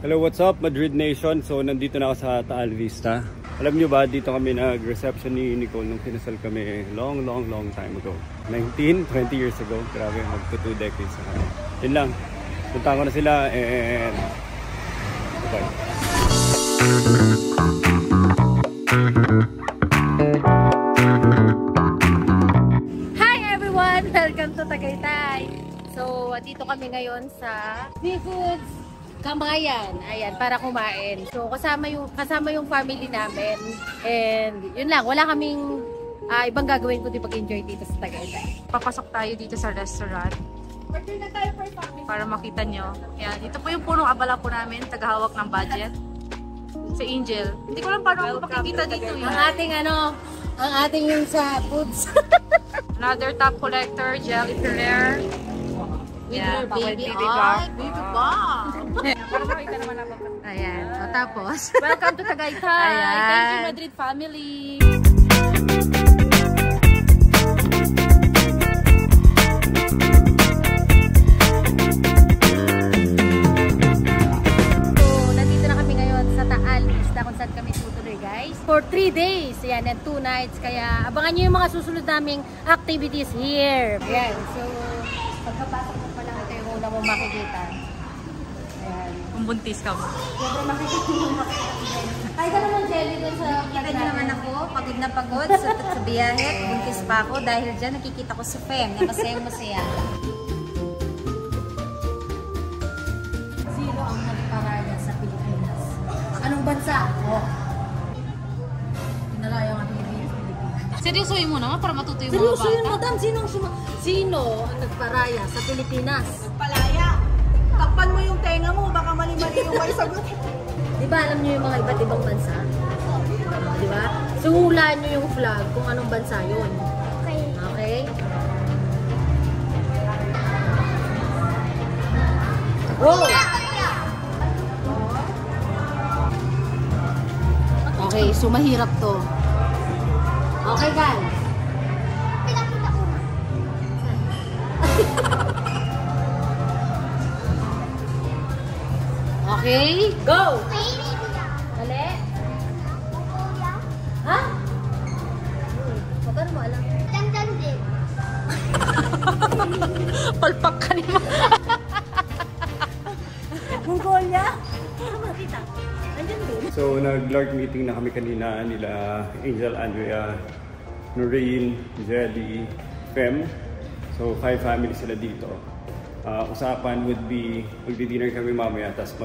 Hello, what's up Madrid Nation? So nandito na ako sa Taal Vista. Alam nyo ba, dito kami nag-reception ni Nicole nung kinasal kami long time ago. 20 years ago. Grabe, magto 2 decades na kami. Yun lang. Punta ko na sila and bye. Hi everyone! Welcome to Tagaytay! So, dito kami ngayon sa Seafoods Kamayan. Ayan, para kumain. So, kasama yung family namin. And, yun lang. Wala kaming ibang gagawin kundi mag-enjoy dito sa Tagaytay. Papasok tayo dito sa restaurant. Order na tayo for family. Para makita nyo. Ayan, ito po yung punong abala po namin. Tagahawak ng budget. Si Angel. Hindi ko lang paano ako makikita dito. Ang ating yung sa foods. Another top collector, Jelly Ferrer. With baby bomb. Para makita naman ako. Ayan. O, tapos. Welcome to Tagaytay. Ayan. Thank you, Madrid family. So, nandito na kami ngayon sa Taal Vista kung saan kami tutuloy, guys. For 3 days. Ayan, and 2 nights. Kaya, abangan nyo yung mga susunod naming activities here. Ayan. So, pagkapasok mo pa lang, ito yung una mo makikita. Ayan. Kung buntis ka mo. Siyempre makikita mo. Kaya ka naman, Jelly, dun sa... Nakikita niyo naman ako, pagod na pagod sa biyahe. Buntis pa ako dahil dyan nakikita ko si Fem na masayang-masaya. Sino ang nagparaya sa Pilipinas? Anong bansa? Oh. Pinalaya nga Pilipinas. Seryosoy mo naman para matuto yung mga bata. Seryoso yun, madam. Sino ang nagparaya sa Pilipinas? Palaya. Takpan mo yung tenga mo, baka mali-mali yung may sagot. Di ba alam nyo yung mga iba't ibang bansa? Di ba? So, hulaan nyo yung flag kung anong bansa yun. Okay. Okay? Roll! Okay, so mahirap to. Okay, guys. Okay, go! Dali. Ha? Magkano mo alam? Dandan din. Palpak ka naman. Mongolia? Makita. Andyan din. So nag-lark meeting na kami kanina nila Angel, Andrea, Noreen, Jelly, Fem. So 5 families sila dito. Usapan would be magdi-dinner kami mamaya tapos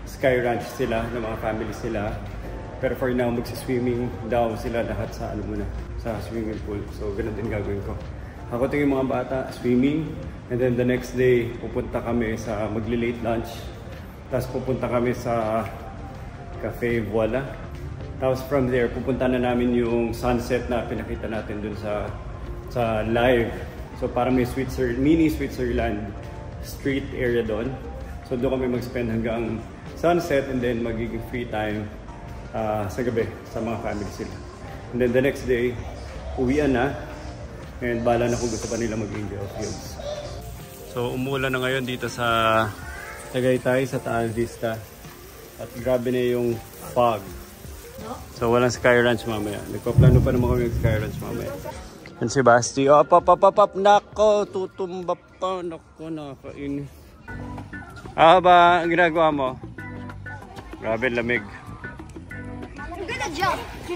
sky ranch sila ng mga families sila. Pero for now magsi-swimming daw sila lahat sa sa swimming pool. So ganun din gagawin ko. Ako tingin yung mga bata swimming, and then the next day pupunta kami sa magli-late lunch. Tapos pupunta kami sa Cafe Voila. Tapos from there pupunta na namin yung sunset na pinakita natin dun sa live. So parang may mini Switzerland street area doon. So doon kami mag-spend hanggang sunset, and then magiging free time sa gabi sa mga family sila. And then the next day, uwian na. And bahala na kung gusto pa nila mag-enjoy of fields. So umulan na ngayon dito sa Tagaytay, sa Taal Vista. At grabe na yung fog. So walang sky ranch mamaya. Nagpaplano pa naman kami yung sky ranch mamaya. And si Basti, oh, pap, nako, tutumba pa, nako, nakakainis. Ba, ang ginagawa mo? Grabe, lamig.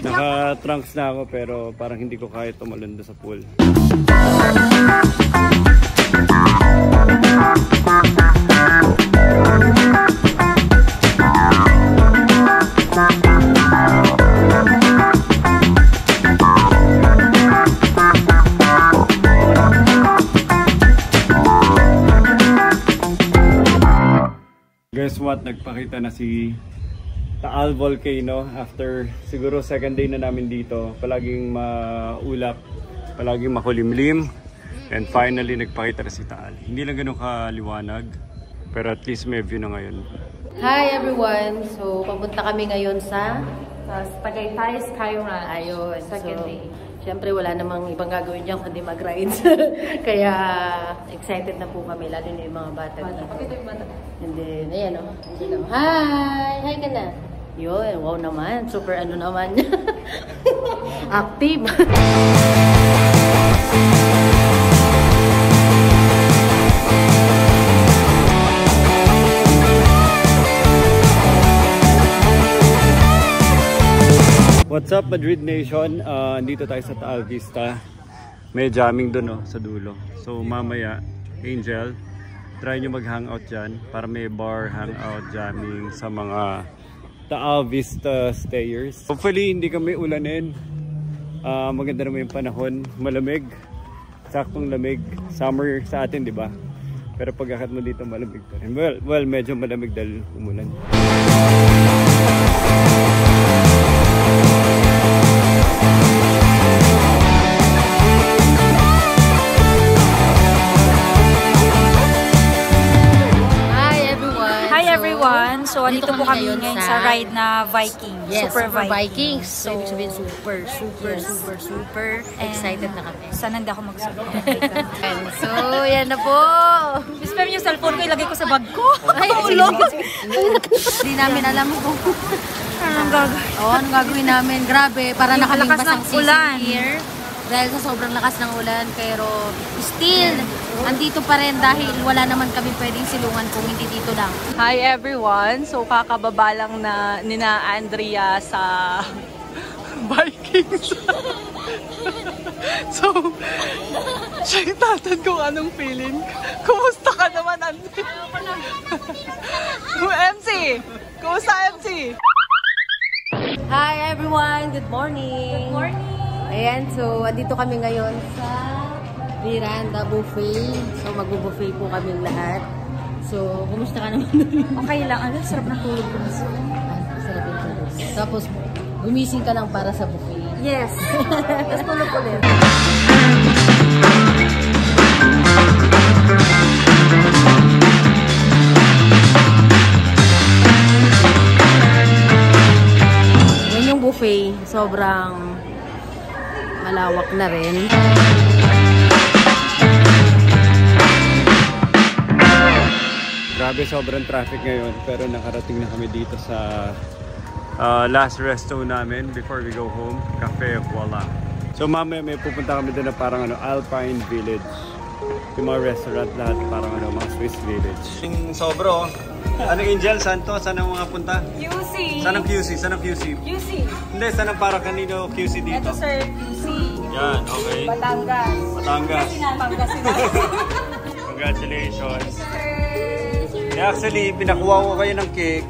Naka-trunks na ako, pero parang hindi ko kaya tumalon sa pool. Guess what? Nagpakita na si Taal Volcano after siguro second day na namin dito. Palaging maulap, palaging makulimlim. And finally nagpakita na si Taal. Hindi lang ganun kaliwanag, pero at least may view na ngayon. Hi everyone! So, papunta kami ngayon sa Tagaytay Sky Ranch. Ayun. Second So, day. Siyempre, wala namang ibang gagawin dyan kundi mag-rides. Kaya, excited na po kami, lalo na yung mga bata dito. And then, ayan o. Hi! Hi ka na. Yun, wow naman. Super ano naman. Active. What's up, Madrid Nation? Andito tayo sa Taal Vista. May jamming doon, no, sa dulo. So mamaya, Angel, try nyo mag-hangout dyan para may bar hangout jamming sa mga Taal Vista stayers. Hopefully, hindi kami ulanin. Maganda naman yung panahon. Malamig. Saktong lamig. Summer sa atin, di ba? Pero pagkakat mo dito, malamig pa rin. Well, medyo malamig dahil umulan. So, andito po kami ngayon sa ride na Vikings. Yes, Super Vikings. So, ibig sabihin super. Excited na kami. Sana hindi ako magsulat. So, yan na po. Spam yung cellphone ko, ilagay ko sa bag ko. Ay, hindi namin alam kung anong gagawin. anong gagawin namin. Grabe, para Yung nakaming lakas basang ng ulan. sisig here. Dahil sa sobrang lakas ng ulan. Pero still, andito pa rin dahil wala naman kami pwedeng silungan kung hindi dito lang. Hi everyone! So kakababa lang na nina Andrea sa Vikings. So, siya itatan kung anong feeling. Kumusta ka naman, Andrea? MC! Kumusta, MC? Hi everyone! Good morning! Good morning! Ayan, so andito kami ngayon sa Miranda Buffet. So magbo-buffet po kami lahat. So, kumusta ka naman? Okay lang. Ano? Sarap ng tulog ko. Sarap yung tulog. Tapos, gumising ka lang para sa buffet. Yes. Tapos tulog ulit. Yan yung buffet. Sobrang malawak na rin. Grabe, sobrang traffic ngayon. Pero nakarating na kami dito sa last resto namin before we go home. Cafe Voila. So mamaya may pupunta kami doon na parang Alpine Village. Yung mga restaurant lahat parang mga Swiss Village. Sobro. Anong Angel? Saan to? Saan ang mga punta? QC! Saan ang QC? Saan ang QC? QC! Hindi, saan ang parang kanino QC dito? Ito sir, QC. Yan, okay. Batangas. Batangas. Pangasinan. Congratulations. Actually, pinakuha ko kayo ng cake.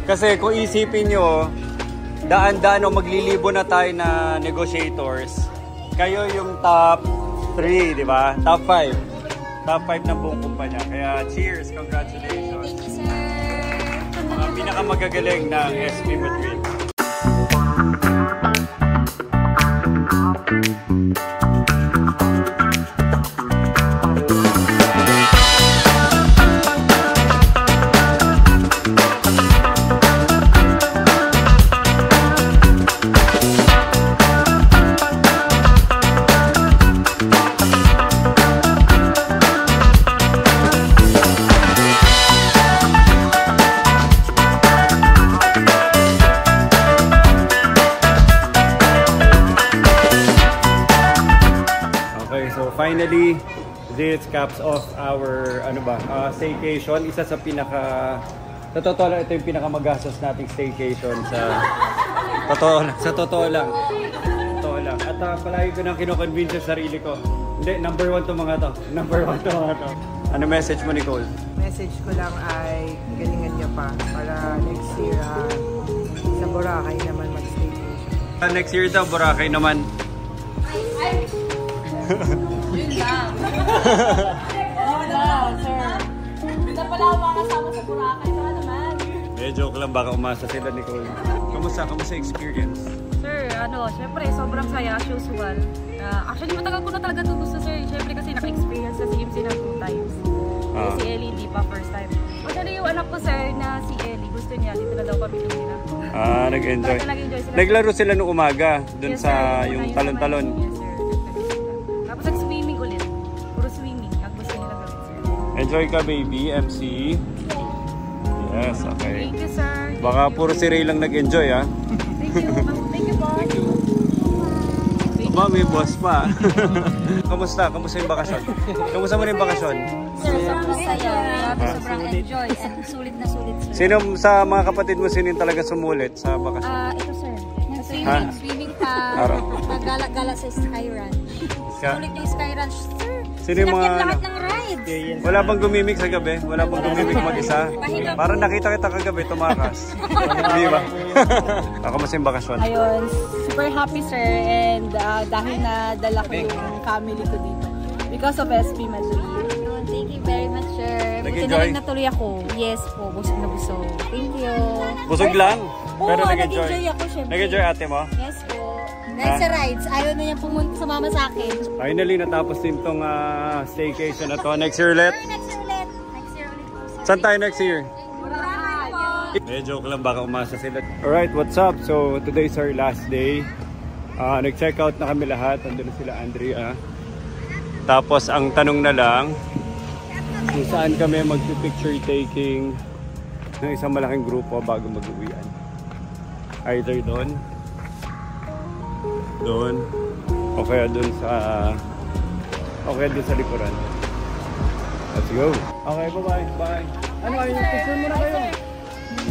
Kasi kung isipin nyo, daan-daan o maglilibo na tayo na negotiators. Kayo yung top 3, di ba? Top 5. Top 5 ng buong kumpanya. Kaya cheers, congratulations. Thank you, sir. Mga pinakamagagaling ng SP Madrid. Finally, this caps off our staycation. Isa sa sa totoo lang, ito yung pinakamagastos nating staycation sa totoo lang. At palagi ko nang kino-convince sa sarili ko. Hindi, number 1 to mga to. Ano message mo, Nicole? Message ko lang ay galingan niyo pa para next year sa Boracay naman mag-staycation. Next year daw, Boracay naman. Yun lang. Sir. Wala pala ako makasama sa Boracay. Baka naman. Joke lang, baka umasa sila, Nicole. Kamusta experience? Sir, syempre sobrang saya as usual. Actually, matagal ko na talaga ito gusto, sir. Syempre kasi naka-experience na si IMC na 2 times. Si Ellie, hindi pa first time. Actually, yung anak ko, sir, na si Ellie, gusto niya, dito na daw kami tumira. Nag-enjoy. Nag-enjoy sila. Naglaro sila nung umaga, dun Yes, sa sir. yung Ayun talon-talon. naman. Yes, sir. Tapos nag-swimming ulit. Puro swimming. Ang gusto nila gawin, sir. Enjoy ka, baby, MC. Yes, okay. Thank you, sir. Baka puro si Ray lang nag-enjoy, ha? Thank you. Thank you, boss. Aba, may boss pa. Kamusta? Kamusta yung bakasyon? Kamusta mo rin yung bakasyon? Sir, sobrang saya. Grabe, sobrang enjoy. And sulit na sulit, sir. Sino sa mga kapatid mo, sino yung talaga sumulit sa bakasyon? Ito, sir. Ha? Swimming pa. Araw. Nagala-gala sa Sky Ranch. Sulit yung Sky Ranch, sir. Sino yung mga... Sinakyan lahat ng rides. Wala bang gumimik sa gabi? Wala bang gumimik mag-isa? Parang nakita kita kagabi, tumakas. Di ba? Kamusta yung bakasyon? Ayun, super happy sir and dahil nadala ko yung family ko dito because of SP Madrid. Thank you very much, sir. Buti Nag-enjoy? na rin natuloy ako. Yes po, busog na busog. Thank you. Busog lang? Pero Oo, nag-enjoy. nag-enjoy ako, syempre. Nag-enjoy ate mo? Yes po. Dahil sa rides, ayaw na niyang pumunta sumama sa akin. Finally, natapos din tong staycation na to. Next year ulit? Next year ulit. Next year ulit po, sir. Saan tayo next year? Boracay po. Joke lang, baka umasa sila. Alright, what's up? So, today's our last day. Nag-check out na kami lahat. Andun na sila Andrea. Tapos, ang tanong na lang, kung saan kami mag-picture taking ng isang malaking grupo bago mag-uwian. Either doon, o kaya doon sa likuran. Let's go. Okay, bye-bye. Bye. Ano, picture muna kayo.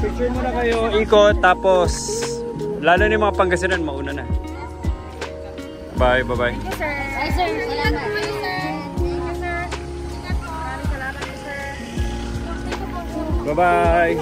Picture muna kayo. Ikot, tapos lalo na yung mga Pangasinan, mauna na. Bye, bye-bye. Thank you, sir. Ay, sir. Salamat. Thank you, sir. Thank you, sir. Ingat po. Maraming salamat, sir. Bye-bye.